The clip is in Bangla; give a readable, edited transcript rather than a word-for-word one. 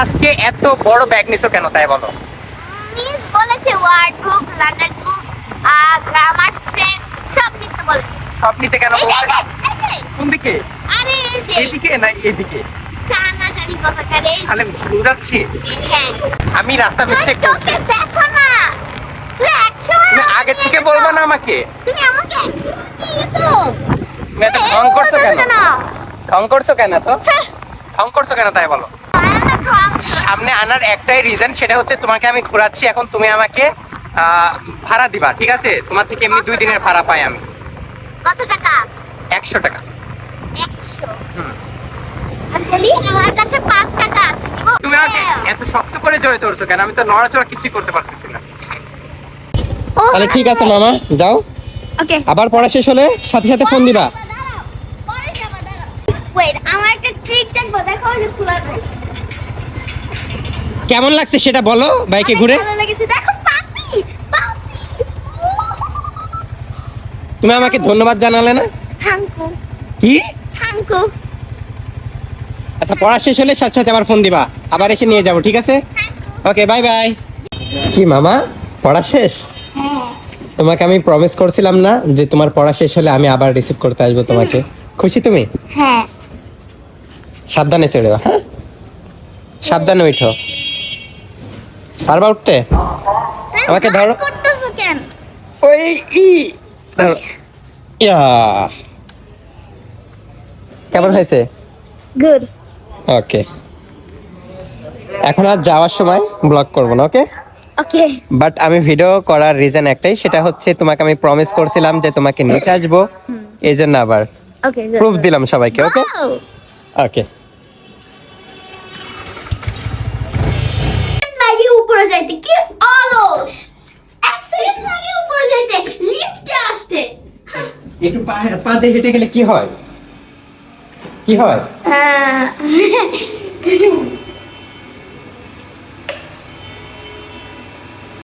আজকে এত বড় ব্যাগ নিছো কেন তাই বলো? মিস বলেছে ওয়ার্ড বুক, লার্নার বুক, গ্রামার স্ট্রেংথ সব নিতে বলেছে। সব নিতে কেন এই যে, বলছো? এই যে, কোন দিকে? আরে এই যে এইদিকে না এইদিকে? কানাকানি কথা করে। তাহলে ভুল যাচ্ছি। হ্যাঁ, আমি রাস্তা তুমি মিস্টেক করছি। চোখে দেখো না। তুমি 100 তুমি আগে থেকে বলবা না আমাকে? তুমি আমাকে 100 কি গেছো? তুমি এত ঢং করছো কেন? ঢং করছো কেন তো? ঢং করছো কেন তাই বলো? সামনে আনার একটাই রিজন, সেটা হচ্ছে তোমাকে আমি ঘোরাচ্ছি, এখন তুমি আমাকে ভাড়া দিবা, ঠিক আছে? তোমার থেকে এমনি 2 দিনের ভাড়া পাই আমি। কত টাকা? 100 টাকা। 100। আঞ্জলি, আমার কাছে 5 টাকা আছে। দিব? তুমি আমাকে এত শক্ত করে জড়িত ধরছো কেন? আমি তো নড়াচড়া কিছুই করতে পারতেছি না। তাহলে ঠিক আছে মামা, যাও। ওকে। আবার পড়া শেষ হলে সাথে সাথে ফোন দিবা। পরে যাবা, দাঁড়াও। ওয়েট, আমার একটা ট্রিক দেখবো, দেখো ওই যে খোলা নাই। কেমন লাগছে সেটা বলো বাইকে ঘুরে? ভালো লেগেছে, দেখো পাপি, পাপি। তুমি আমাকে ধন্যবাদ জানালে না? থ্যাংকু, কি? থ্যাংকু। আচ্ছা, পড়া শেষ হলে সাথে সাথে আবার ফোন দিবা, আবার এসে নিয়ে যাবো, ঠিক আছে? ওকে, বাই বাই। কি মামা, পড়া শেষ? হ্যাঁ। তোমাকে আমি প্রমিস করছিলাম না যে তোমার পড়া শেষ হলে আমি আবার রিসিভ করতে আসবো তোমাকে? খুশি তুমি? হ্যাঁ। সাবধানে চড়ো, হ্যাঁ? সাবধানে উঠো। পারবা উঠতে? আমাকে ধরো। করতেছো কেন? ওই ই ধরো। ইয়া, কেমন হয়েছে? গুড। ওকে, এখন আর যাওয়ার সময় ব্লগ করবো না, ওকে? ওকে। বাট আমি ভিডিও করার রিজন একটাই, সেটা হচ্ছে তোমাকে আমি প্রমিস করছিলাম যে তোমাকে নিতে আসবো, এই জন্য আবার ওকে, প্রুফ দিলাম সবাইকে, ওকে? ওকে। লাগে উপরে যাইতে, কি অলস! 1 সেকেন্ড লাগে উপরে যাইতে, লিফটে আসতে। একটু পা দিয়ে হেঁটে গেলে কি হয়? কি হয়?